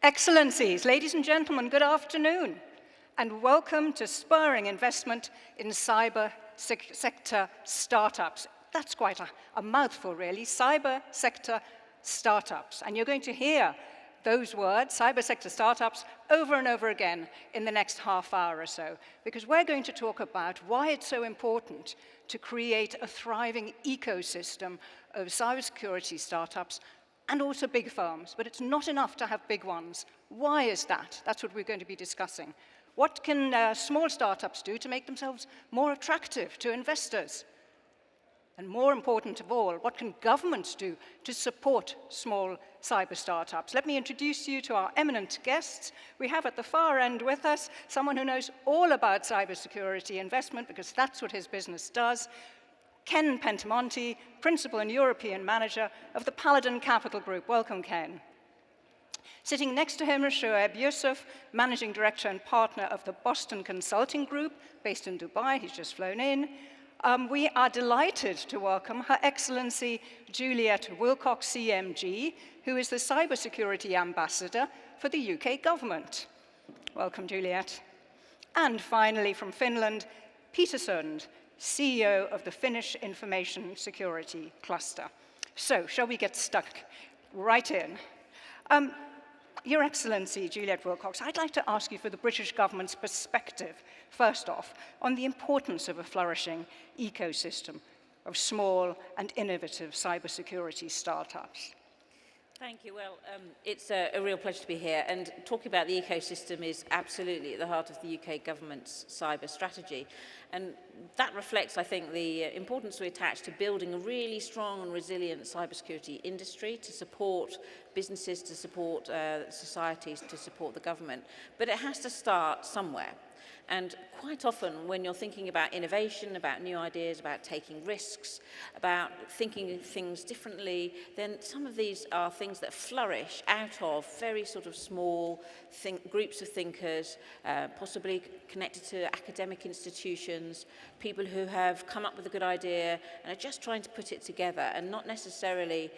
Excellencies, ladies and gentlemen, good afternoon, and welcome to Spurring Investment in Cyber Sector Startups. That's quite a mouthful, really, cyber sector startups. And you're going to hear those words, cyber sector startups, over and over again in the next half hour or so, because we're going to talk about why it's so important to create a thriving ecosystem of cybersecurity startups and also big firms, but it's not enough to have big ones. Why is that? That's what we're going to be discussing. What can small startups do to make themselves more attractive to investors? And more important of all, what can governments do to support small cyber startups? Let me introduce you to our eminent guests. We have at the far end with us someone who knows all about cybersecurity investment, because that's what his business does. Ken Pentamonti, Principal and European Manager of the Paladin Capital Group. Welcome, Ken. Sitting next to him is Shoaib Yusuf, Managing Director and Partner of the Boston Consulting Group, based in Dubai. He's just flown in. We are delighted to welcome Her Excellency Juliet Wilcox, CMG, who is the Cybersecurity Ambassador for the UK government. Welcome, Juliet. And finally, from Finland, Peter Sund, CEO of the Finnish Information Security Cluster. So, shall we get stuck right in? Your Excellency, Juliet Wilcox, I'd like to ask you for the British government's perspective, first off, on the importance of a flourishing ecosystem of small and innovative cybersecurity startups. Thank you. Well, it's a real pleasure to be here, and talking about the ecosystem is absolutely at the heart of the UK government's cyber strategy, and that reflects, I think, the importance we attach to building a really strong and resilient cybersecurity industry to support businesses, to support societies, to support the government. But it has to start somewhere. And quite often, when you're thinking about innovation, about new ideas, about taking risks, about thinking things differently, then some of these are things that flourish out of very sort of small groups of thinkers, possibly connected to academic institutions, people who have come up with a good idea and are just trying to put it together and not necessarily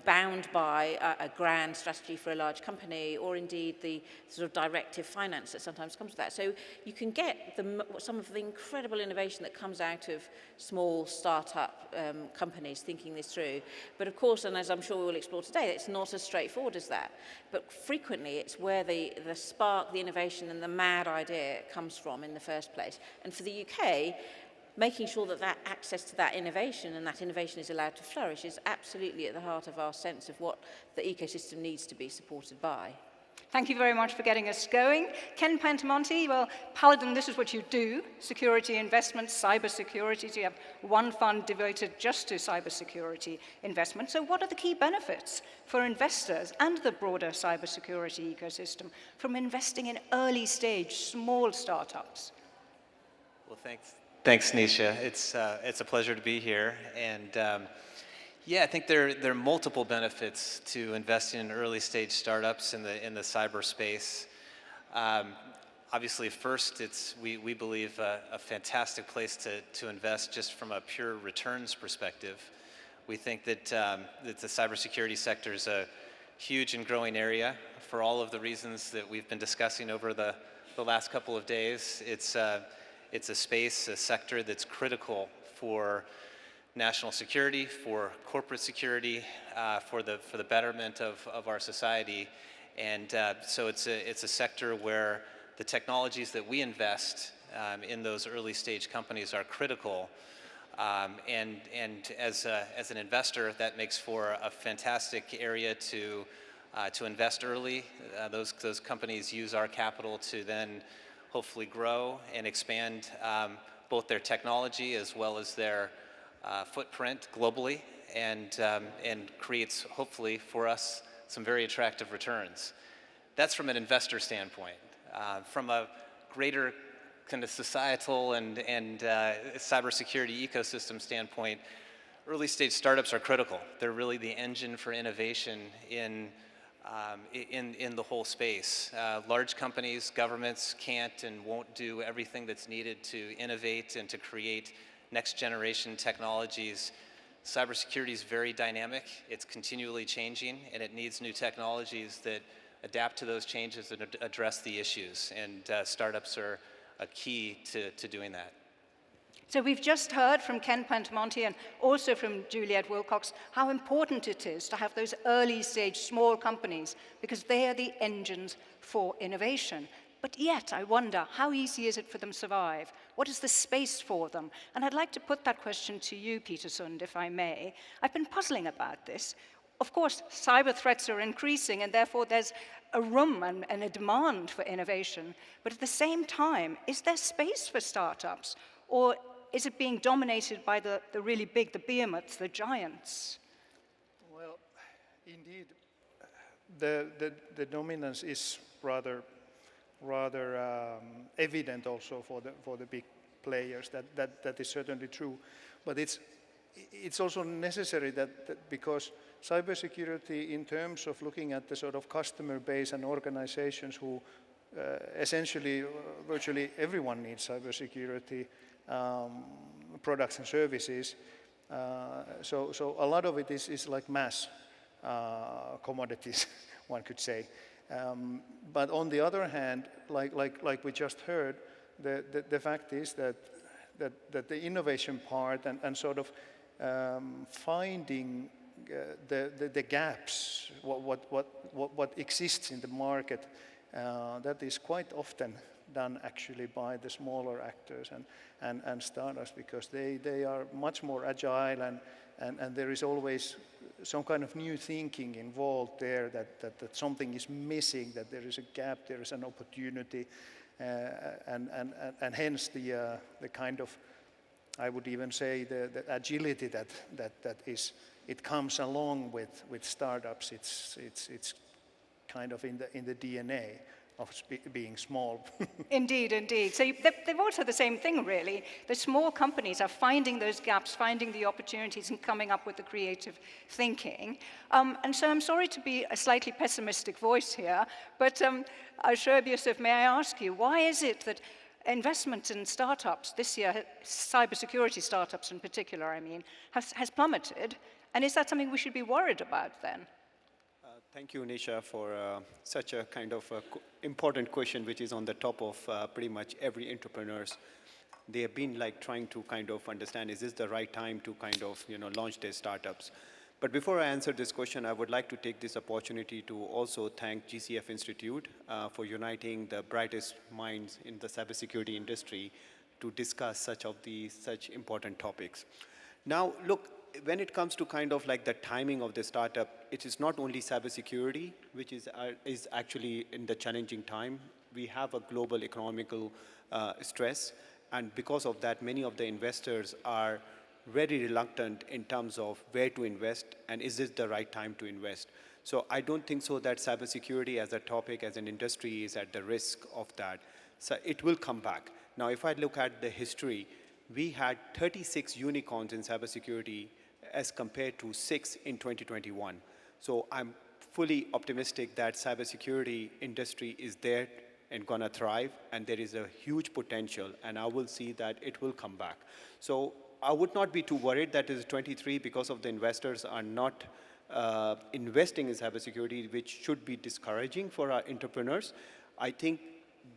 bound by a grand strategy for a large company or indeed the sort of directive finance that sometimes comes with that. So you can get some of the incredible innovation that comes out of small startup companies thinking this through. But of course, and as I'm sure we will explore today, it's not as straightforward as that. But frequently, it's where the spark, the innovation, and the mad idea comes from in the first place. And for the UK, making sure that that access to that innovation and that innovation is allowed to flourish is absolutely at the heart of our sense of what the ecosystem needs to be supported by. Thank you very much for getting us going. Ken Pentamonti, well, Paladin, this is what you do, security investments, cybersecurity. So you have one fund devoted just to cybersecurity investment. So what are the key benefits for investors and the broader cybersecurity ecosystem from investing in early stage, small startups? Well, thanks, Nisha. It's a pleasure to be here. And yeah, I think there are multiple benefits to investing in early stage startups in the cyberspace. Obviously, first, we believe a fantastic place to invest just from a pure returns perspective. We think that the cybersecurity sector is a huge and growing area for all of the reasons that we've been discussing over the last couple of days. It's a space, a sector that's critical for national security, for corporate security, for the betterment of our society, and so it's a sector where the technologies that we invest in those early stage companies are critical, and as an investor, that makes for a fantastic area to invest early. Those companies use our capital to then hopefully grow and expand both their technology as well as their footprint globally, and creates, hopefully, for us, some very attractive returns. That's from an investor standpoint. From a greater kind of societal and cybersecurity ecosystem standpoint, early stage startups are critical. They're really the engine for innovation in the whole space. Large companies, governments can't and won't do everything that's needed to innovate and to create next generation technologies. Cybersecurity is very dynamic. It's continually changing, and it needs new technologies that adapt to those changes and address the issues. And startups are a key to doing that. So we've just heard from Ken Pantamonte and also from Juliet Wilcox how important it is to have those early stage small companies because they are the engines for innovation. But yet, I wonder, how easy is it for them to survive? What is the space for them? And I'd like to put that question to you, Peter Sund, if I may. I've been puzzling about this. Of course, cyber threats are increasing, and therefore there's a room and a demand for innovation. But at the same time, is there space for startups? Or is it being dominated by the really big, the behemoths, the giants? Well, indeed, the dominance is rather evident also for the big players. That is certainly true, but it's also necessary that because cybersecurity, in terms of looking at the sort of customer base and organizations who essentially virtually everyone needs cybersecurity products and services. So a lot of it is like mass commodities, one could say. But on the other hand, like we just heard, the fact is that the innovation part and sort of finding the gaps, what exists in the market, that is quite often done actually by the smaller actors and startups because they are much more agile and there is always some kind of new thinking involved there that something is missing, that there is a gap, there is an opportunity, and hence the kind of, I would even say, the agility that is, it comes along with startups. It's kind of in the DNA of being small. Indeed, indeed. So they've all said the same thing, really. The small companies are finding those gaps, finding the opportunities, and coming up with the creative thinking. And so I'm sorry to be a slightly pessimistic voice here, but Shoaib Yusuf, may I ask you, why is it that investment in startups this year, cybersecurity startups in particular, I mean, has plummeted? And is that something we should be worried about then? Thank you, Nisha, for such a kind of important question, which is on the top of pretty much every entrepreneurs. They have been like trying to kind of understand, is this the right time to kind of, launch their startups? But before I answer this question, I would like to take this opportunity to also thank GCF Institute for uniting the brightest minds in the cybersecurity industry to discuss such important topics. Now, look, when it comes to kind of like the timing of the startup, it is not only cybersecurity, which is actually in the challenging time. We have a global economical stress, and because of that, many of the investors are very reluctant in terms of where to invest and is this the right time to invest. So I don't think so that cybersecurity as a topic, as an industry, is at the risk of that. So it will come back. Now, if I look at the history, we had 36 unicorns in cybersecurity as compared to 6 in 2021. So I'm fully optimistic that cybersecurity industry is there and gonna thrive, and there is a huge potential, and I will see that it will come back. So I would not be too worried that is 23 because of the investors are not investing in cybersecurity, which should be discouraging for our entrepreneurs. I think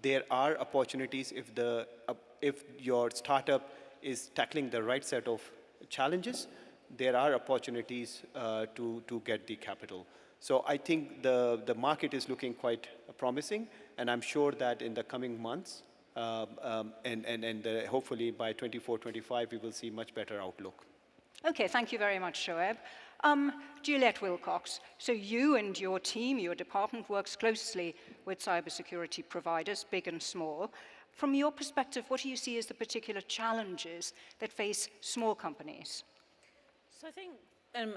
there are opportunities if your startup is tackling the right set of challenges. There are opportunities to get the capital. So I think the market is looking quite promising, and I'm sure that in the coming months, hopefully by 24, 25, we will see much better outlook. Okay, thank you very much, Shoaib. Juliet Wilcox, so you and your team, your department, works closely with cybersecurity providers, big and small. From your perspective, what do you see as the particular challenges that face small companies? So I think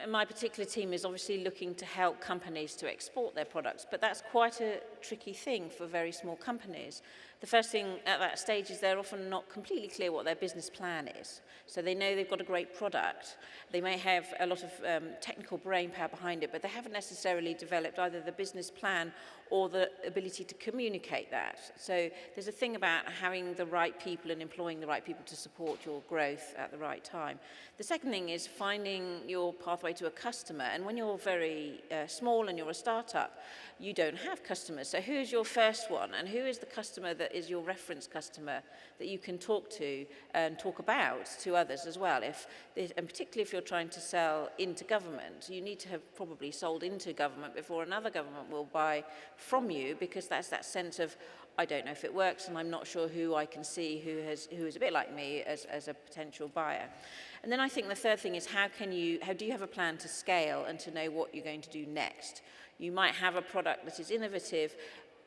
my particular team is obviously looking to help companies to export their products, but that's quite a tricky thing for very small companies. the first thing at that stage is they're often not completely clear what their business plan is. So they know they've got a great product. They may have a lot of technical brain power behind it, but they haven't necessarily developed either the business plan or the ability to communicate that. So there's a thing about having the right people and employing the right people to support your growth at the right time. The second thing is finding your pathway to a customer. And when you're very small and you're a startup, you don't have customers. So who's your first one? And who is the customer that is your reference customer that you can talk to and talk about to others as well? And particularly if you're trying to sell into government, you need to have probably sold into government before another government will buy from you, because that's that sense of, I don't know if it works and I'm not sure who I can see who is a bit like me as a potential buyer. And then I think the third thing is how do you have a plan to scale and to know what you're going to do next? You might have a product that is innovative,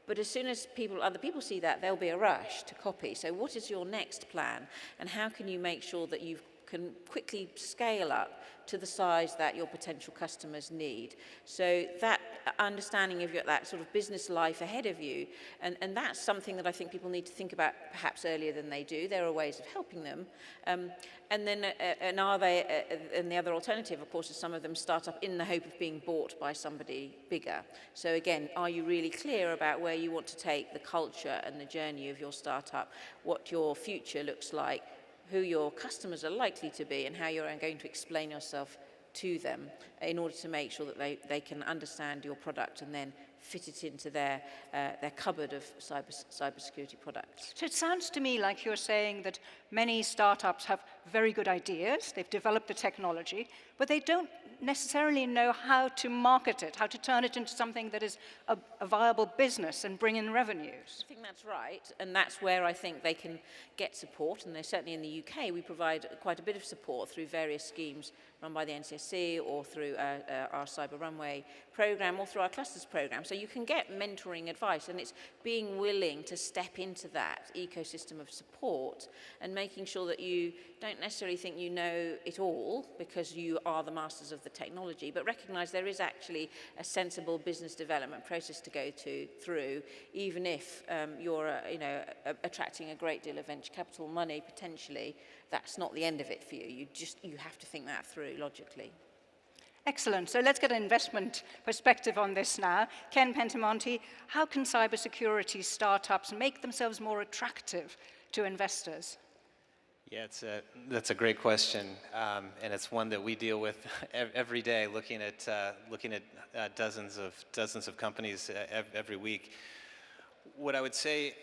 but as soon as other people see that, there'll be a rush to copy. So what is your next plan? And how can you make sure that you can quickly scale up to the size that your potential customers need? So that understanding of that sort of business life ahead of you, and that's something that I think people need to think about perhaps earlier than they do. There are ways of helping them. And the other alternative, of course, is some of them start up in the hope of being bought by somebody bigger. So again, are you really clear about where you want to take the culture and the journey of your startup, what your future looks like, who your customers are likely to be, and how you're going to explain yourself to them in order to make sure that they can understand your product and then fit it into their cupboard of cybersecurity products. So it sounds to me like you're saying that many startups have very good ideas, they've developed the technology, but they don't necessarily know how to market it, how to turn it into something that is a viable business and bring in revenues. I think that's right, and that's where I think they can get support, and certainly in the UK we provide quite a bit of support through various schemes run by the NCSC or through our Cyber Runway program or through our clusters program. So you can get mentoring advice, and it's being willing to step into that ecosystem of support and making sure that you don't necessarily think you know it all because you are the masters of the technology, but recognize there is actually a sensible business development process to go through, even if you're attracting a great deal of venture capital money potentially. That's not the end of it for you. You have to think that through logically. Excellent. So let's get an investment perspective on this now. Ken Pentamonti, how can cybersecurity startups make themselves more attractive to investors? Yeah, that's a great question, and it's one that we deal with every day, looking at dozens of companies every week. What I would say,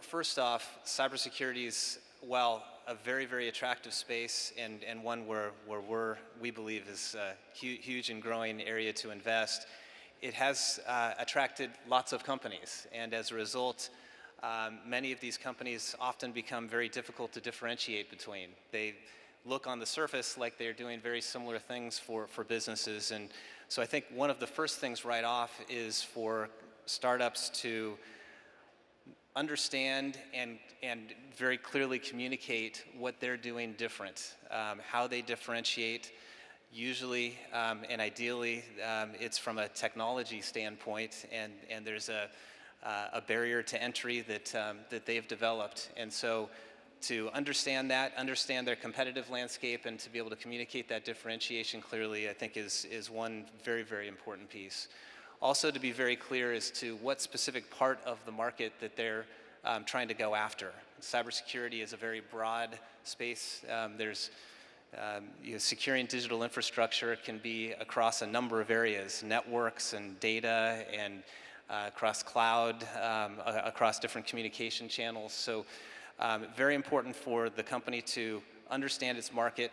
first off, cybersecurity is, well, a very, very attractive space, and one where we believe is a huge and growing area to invest. It has attracted lots of companies, and as a result, many of these companies often become very difficult to differentiate between. They look on the surface like they're doing very similar things for businesses, and so I think one of the first things right off is for startups to understand and very clearly communicate what they're doing different, how they differentiate. Usually and ideally, it's from a technology standpoint, and there's a barrier to entry that they've developed. And so to understand their competitive landscape, and to be able to communicate that differentiation clearly, I think is one very, very important piece. Also, to be very clear as to what specific part of the market that they're trying to go after. Cybersecurity is a very broad space. There's securing digital infrastructure can be across a number of areas, networks and data, and across cloud, across different communication channels. So very important for the company to understand its market,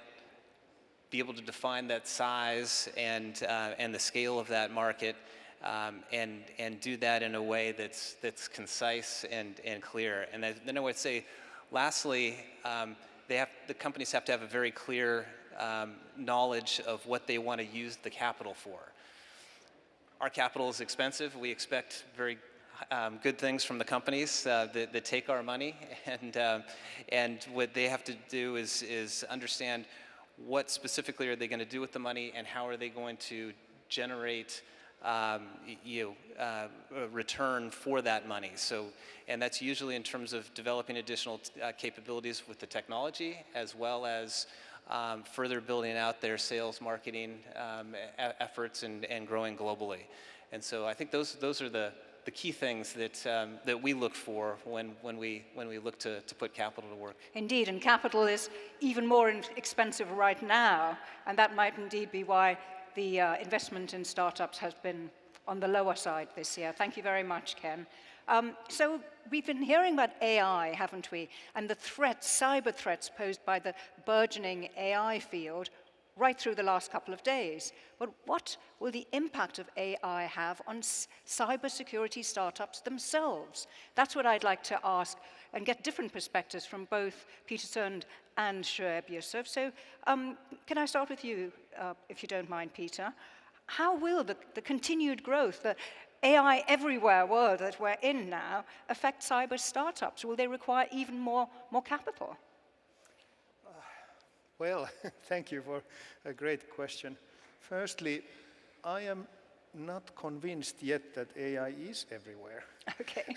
be able to define that size and the scale of that market, and do that in a way that's concise and clear. And then I would say, lastly, the companies have to have a very clear knowledge of what they want to use the capital for. Our capital is expensive. We expect very good things from the companies that take our money, and what they have to do is understand what specifically are they going to do with the money, and how are they going to generate return for that money. So, and that's usually in terms of developing additional capabilities with the technology, as well as further building out their sales, marketing efforts, and growing globally. And so I think those are the key things that we look for when we look to put capital to work. Indeed, and capital is even more expensive right now, and that might indeed be why the investment in startups has been on the lower side this year. Thank you very much, Ken. So we've been hearing about AI, haven't we? And the threats, cyber threats posed by the burgeoning AI field right through the last couple of days. But what will the impact of AI have on cybersecurity startups themselves? That's what I'd like to ask and get different perspectives from both Peter Sund and Shoaib Yusuf. So can I start with you, if you don't mind, Peter? How will the continued growth, the AI everywhere world that we're in now, affect cyber startups? Will they require even more capital? Well, thank you for a great question. Firstly, I am not convinced yet that AI is everywhere. Okay.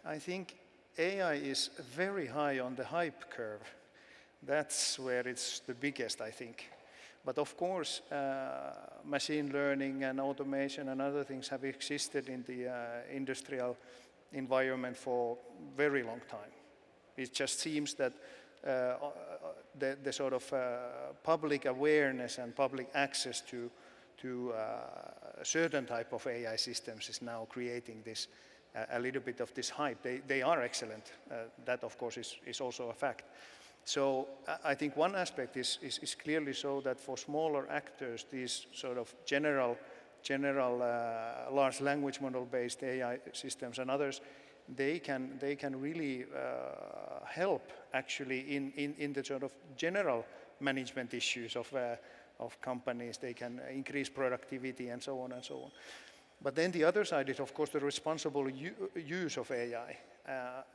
I think AI is very high on the hype curve. That's where it's the biggest, I think. But of course, machine learning and automation and other things have existed in the industrial environment for a very long time. It just seems that the sort of public awareness and public access to a certain type of AI systems is now creating this a little bit of this hype. They are excellent. That, of course, is also a fact. So I think one aspect is clearly so that for smaller actors, these sort of general large language model-based AI systems and others, they can really help actually in the sort of general management issues of companies. They can increase productivity and so on and so on. But then the other side is, of course, the responsible use of AI.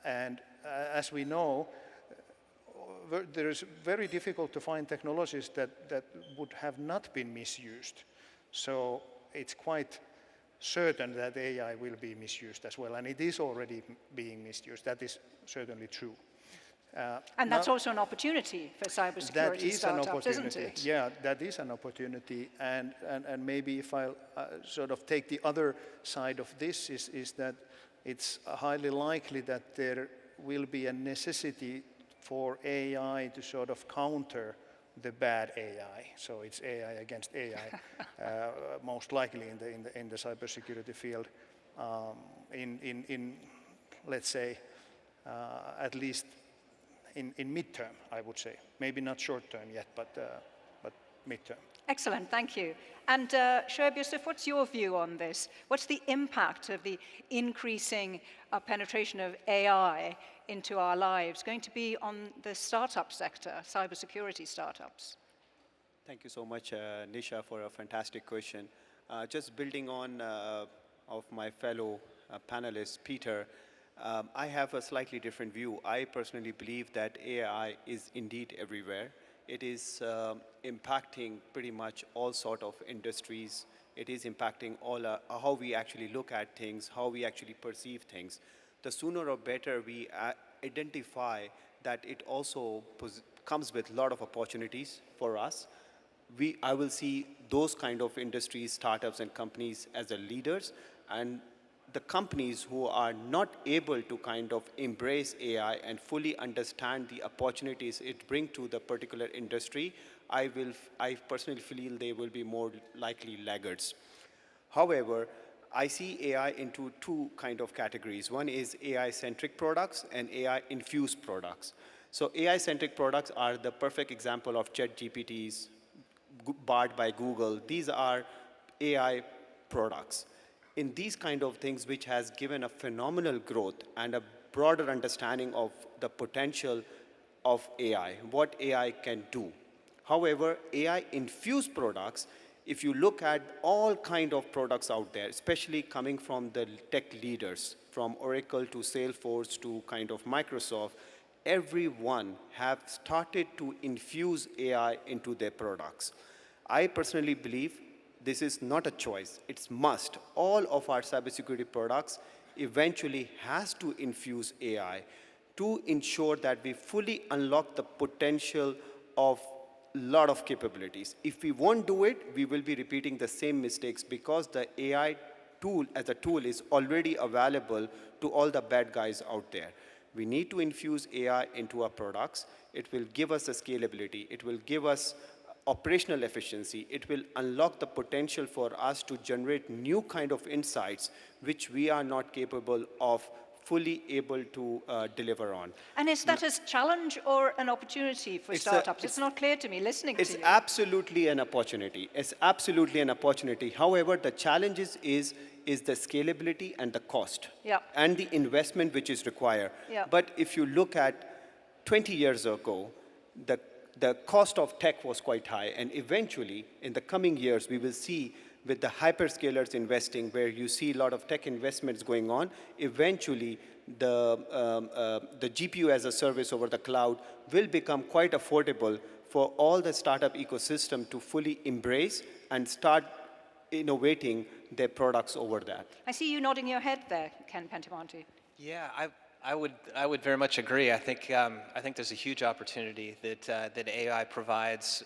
And as we know, there is very difficult to find technologies that would have not been misused. So it's quite certain that AI will be misused as well, and it is already being misused. That is certainly true. And that's also an opportunity for cybersecurity startups, isn't it? Yeah, that is an opportunity. And maybe if I'll sort of take the other side of this is that it's highly likely that there will be a necessity for AI to sort of counter the bad AI. So it's AI against AI, most likely in the cybersecurity field, in let's say, at least in midterm, I would say. Maybe not short term yet, but midterm. Excellent, thank you. And Shoaib Yusuf, what's your view on this? What's the impact of the increasing penetration of AI into our lives going to be on the startup sector, cybersecurity startups? Thank you so much, Nisha, for a fantastic question. Just building on of my fellow panelist, Peter, I have a slightly different view. I personally believe that AI is indeed everywhere. It is impacting pretty much all sort of industries. It is impacting all how we actually look at things, how we actually perceive things. The sooner or better we identify that it also comes with a lot of opportunities for us, I will see those kind of industries, startups and companies as the leaders, and the companies who are not able to kind of embrace AI and fully understand the opportunities it brings to the particular industry, I personally feel they will be more likely laggards. However, I see AI into two kind of categories. One is AI-centric products and AI-infused products. So AI-centric products are the perfect example of ChatGPTs, Bard by Google. These are AI products. In these kind of things, which has given a phenomenal growth and a broader understanding of the potential of AI, what AI can do. However, AI-infused products, if you look at all kind of products out there, especially coming from the tech leaders, from Oracle to Salesforce to kind of Microsoft, everyone have started to infuse AI into their products. I personally believe This is not a choice, it's must. All of our cybersecurity products eventually has to infuse AI to ensure that we fully unlock the potential of a lot of capabilities. If we won't do it, we will be repeating the same mistakes because the AI tool as a tool is already available to all the bad guys out there. We need to infuse AI into our products. It will give us a scalability. It will give us operational efficiency. It will unlock the potential for us to generate new kind of insights which we are not capable of fully able to deliver on. And is that a challenge or an opportunity for startups? It's not clear to me listening to you. It's absolutely an opportunity. It's absolutely an opportunity. However, the challenge is the scalability and the cost and the investment which is required. But if you look at 20 years ago, the cost of tech was quite high, and eventually in the coming years we will see with the hyperscalers investing, where you see a lot of tech investments going on, eventually the GPU as a service over the cloud will become quite affordable for all the startup ecosystem to fully embrace and start innovating their products over that. I see you nodding your head there, Ken Pentamonti. Yeah, I would very much agree. I think there's a huge opportunity that AI provides.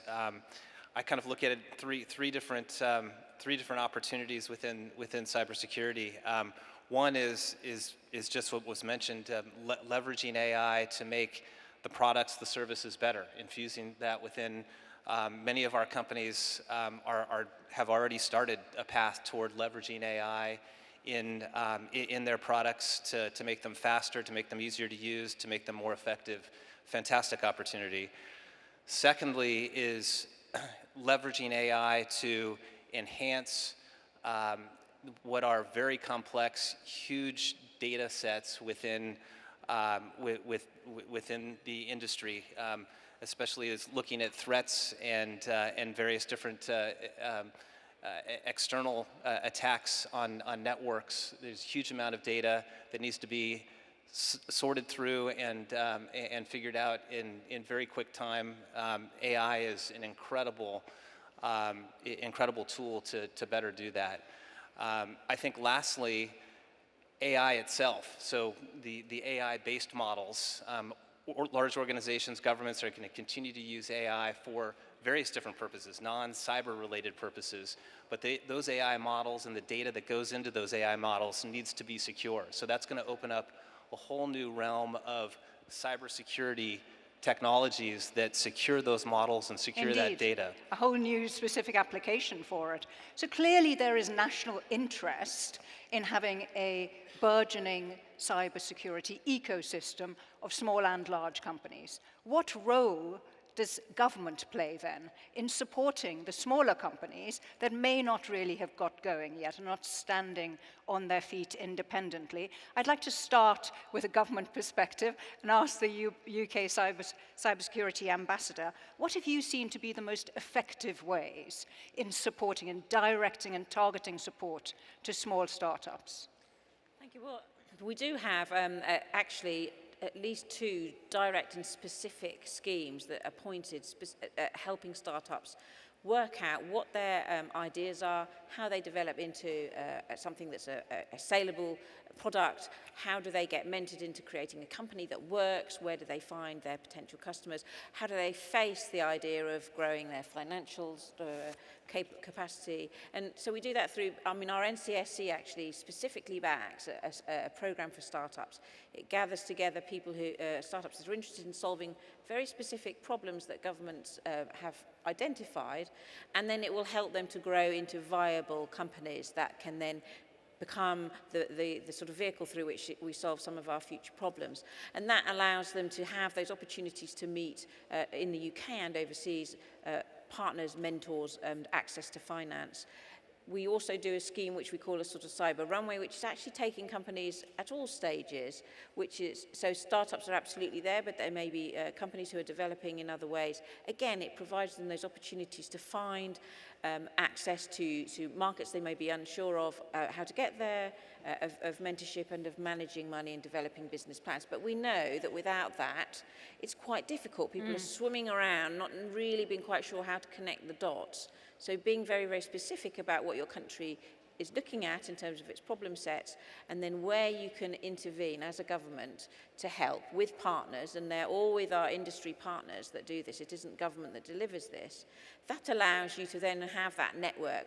I kind of look at it three different opportunities within cybersecurity. One is just what was mentioned, leveraging AI to make the products, the services better, infusing that within. Many of our companies have already started a path toward leveraging AI in their products to make them faster, to make them easier to use, to make them more effective. Fantastic opportunity. Secondly is leveraging AI to enhance what are very complex, huge data sets within the industry, especially as looking at threats and various different external attacks on networks. There's a huge amount of data that needs to be sorted through and figured out in very quick time. AI is an incredible tool to better do that. I think lastly, AI itself. So the AI-based models. Large organizations, governments are going to continue to use AI for various different purposes, non-cyber related purposes, but those AI models and the data that goes into those AI models needs to be secure. So that's going to open up a whole new realm of cybersecurity technologies that secure those models and secure that data. A whole new specific application for it. So clearly there is national interest in having a burgeoning cybersecurity ecosystem of small and large companies. What role does government play then in supporting the smaller companies that may not really have got going yet and not standing on their feet independently? I'd like to start with a government perspective and ask the UK Cybersecurity Ambassador, what have you seen to be the most effective ways in supporting and directing and targeting support to small startups? Thank you. Well, we do have actually at least 2 direct and specific schemes that are pointed at helping startups work out what their ideas are, how they develop into something that's a saleable product, how do they get mentored into creating a company that works, where do they find their potential customers, how do they face the idea of growing their financials capacity. And so we do that through, our NCSC actually specifically backs a program for startups. It gathers together people who, startups that are interested in solving very specific problems that governments have identified, and then it will help them to grow into viable companies that can then become the sort of vehicle through which we solve some of our future problems. And that allows them to have those opportunities to meet in the UK and overseas partners, mentors, and access to finance. We also do a scheme which we call a sort of cyber runway, which is actually taking companies at all stages, which is, so startups are absolutely there, but there may be companies who are developing in other ways. Again, it provides them those opportunities to find access to markets they may be unsure of, how to get there, of mentorship and of managing money and developing business plans. But we know that without that, it's quite difficult. People are swimming around, not really being quite sure how to connect the dots So being very, very specific about what your country is looking at in terms of its problem sets, and then where you can intervene as a government to help with partners, and they're all with our industry partners that do this. It isn't government that delivers this. That allows you to then have that network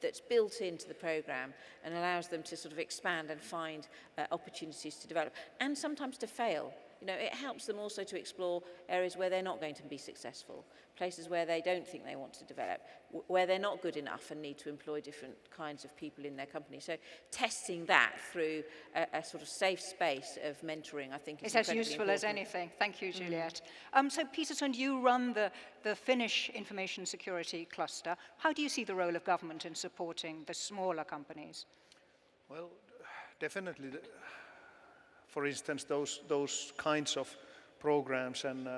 that's built into the program and allows them to sort of expand and find opportunities to develop, and sometimes to fail. You know, it helps them also to explore areas where they're not going to be successful, places where they don't think they want to develop, where they're not good enough and need to employ different kinds of people in their company. So testing that through a sort of safe space of mentoring, I think, is it's as incredibly useful as important. anything. Thank you, Juliet. So Peterson, you run the Finnish information security cluster. How do you see the role of government in supporting the smaller companies? Well, definitely. For instance, those kinds of programs and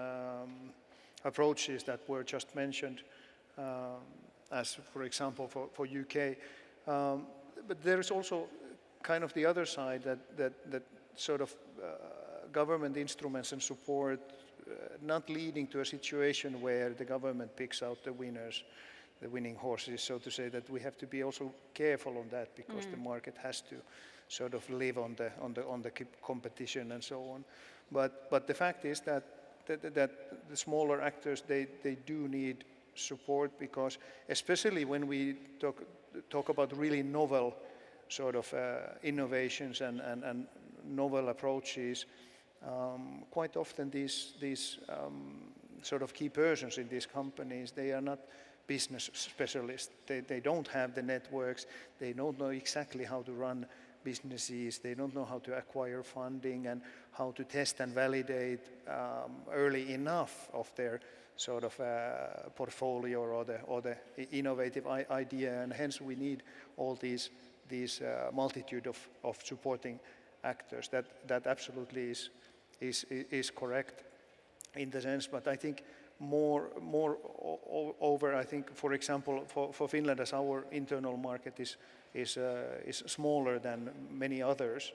approaches that were just mentioned, as for example for UK. But there is also kind of the other side that sort of government instruments and support not leading to a situation where the government picks out the winners, the winning horses, so to say, that we have to be also careful on that, because the market has to sort of live on the competition and so on. But the fact is that the smaller actors, they do need support, because especially when we talk about really novel sort of innovations and novel approaches, quite often these sort of key persons in these companies, they are not business specialists. They don't have the networks. They don't know exactly how to run businesses. They don't know how to acquire funding and how to test and validate early enough of their sort of portfolio or the innovative idea, and hence we need all these multitude of supporting actors. That absolutely is correct in the sense, but I think more over, I think, for example, for Finland, as our internal market is smaller than many others,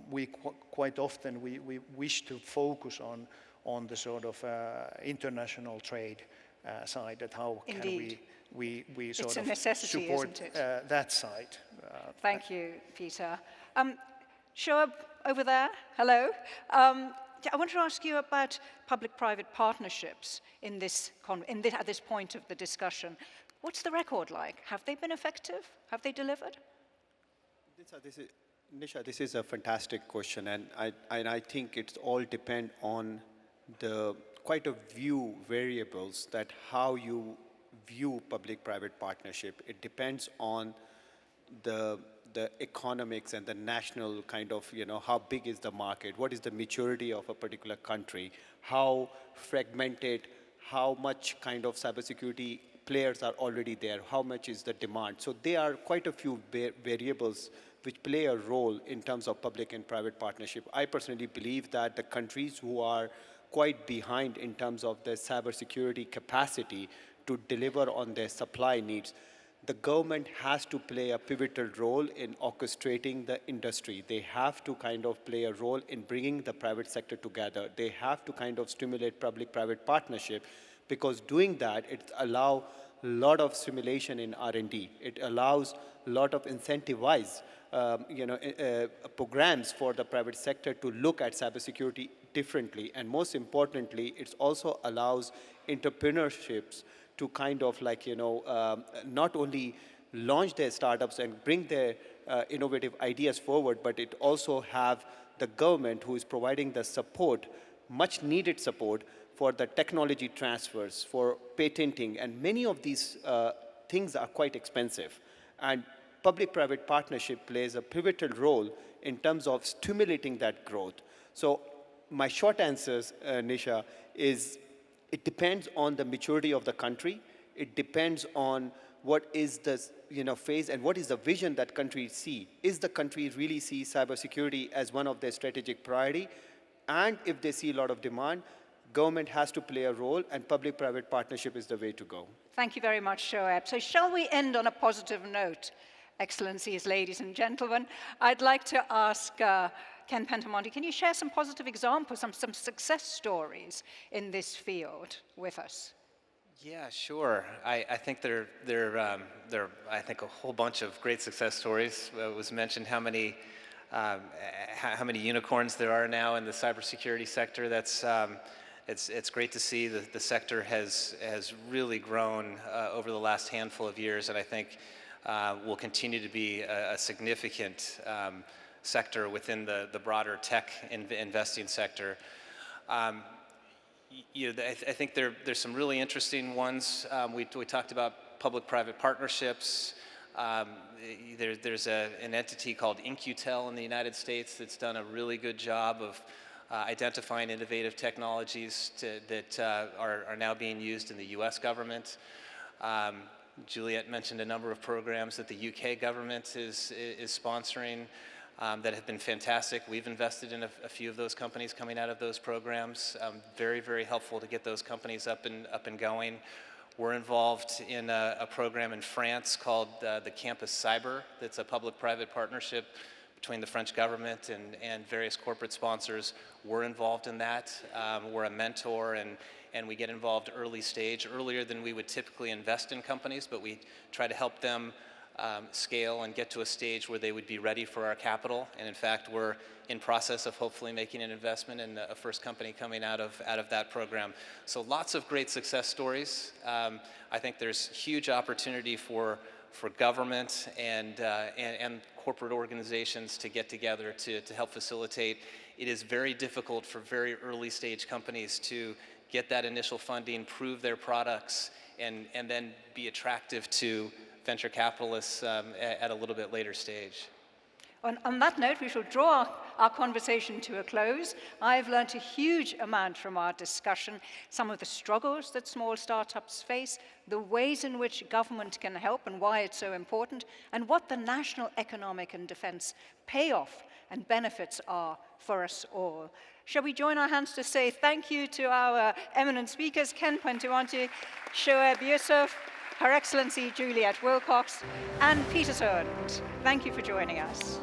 we quite often we wish to focus on the sort of international trade side, that how Indeed. can we sort It's a of necessity, support isn't it? that side. Thank you, Peter. Shoaib, over there, hello. I want to ask you about public-private partnerships at this point of the discussion. What's the record like? Have they been effective? Have they delivered? Nisha, this is a fantastic question, and I think it's all depend on the quite a few variables that how you view public-private partnership. It depends on the economics and the national kind of, how big is the market, what is the maturity of a particular country, how fragmented, how much kind of cybersecurity players are already there, how much is the demand. So there are quite a few variables which play a role in terms of public and private partnership. I personally believe that the countries who are quite behind in terms of their cybersecurity capacity to deliver on their supply needs, the government has to play a pivotal role in orchestrating the industry. They have to kind of play a role in bringing the private sector together. They have to kind of stimulate public-private partnership, because doing that, it allows a lot of stimulation in R&D. It allows a lot of incentivized programs for the private sector to look at cybersecurity differently. And most importantly, it also allows entrepreneurships to kind of not only launch their startups and bring their innovative ideas forward, but it also have the government who is providing the support, much needed support for the technology transfers, for patenting, and many of these things are quite expensive. And public-private partnership plays a pivotal role in terms of stimulating that growth. So my short answers, Nisha, is it depends on the maturity of the country. It depends on what is the phase and what is the vision that countries see. Is the country really see cybersecurity as one of their strategic priority? And if they see a lot of demand, government has to play a role, and public-private partnership is the way to go. Thank you very much, Shoaib. So shall we end on a positive note, Excellencies, ladies and gentlemen? I'd like to ask Ken Pentamonti, can you share some positive examples, some success stories in this field with us? Yeah, sure. I think there are I think a whole bunch of great success stories. It was mentioned how many unicorns there are now in the cybersecurity sector. That's it's great to see that the sector has really grown over the last handful of years, and I think will continue to be a significant sector within the broader tech investing sector. I think there's some really interesting ones. We talked about public-private partnerships. There's an entity called InQtel in the United States that's done a really good job of identifying innovative technologies that are now being used in the US government. Juliet mentioned a number of programs that the UK government is sponsoring that have been fantastic. We've invested in a few of those companies coming out of those programs. Very, very helpful to get those companies up and going. We're involved in a program in France called the Campus Cyber. That's a public-private partnership between the French government and various corporate sponsors. We're involved in that. We're a mentor, and we get involved early stage, earlier than we would typically invest in companies, but we try to help them scale and get to a stage where they would be ready for our capital. And in fact, we're in process of hopefully making an investment in a first company coming out of that program. So lots of great success stories. I think there's huge opportunity for government and corporate organizations to get together to help facilitate. It is very difficult for very early stage companies to get that initial funding, prove their products, and then be attractive to venture capitalists at a little bit later stage. On that note, we shall draw our conversation to a close. I've learned a huge amount from our discussion, some of the struggles that small startups face, the ways in which government can help and why it's so important, and what the national economic and defense payoff and benefits are for us all. Shall we join our hands to say thank you to our eminent speakers, Ken Puentuanti, Shoaib Yusuf, Her Excellency Juliet Wilcox, and Peter Sund. Thank you for joining us.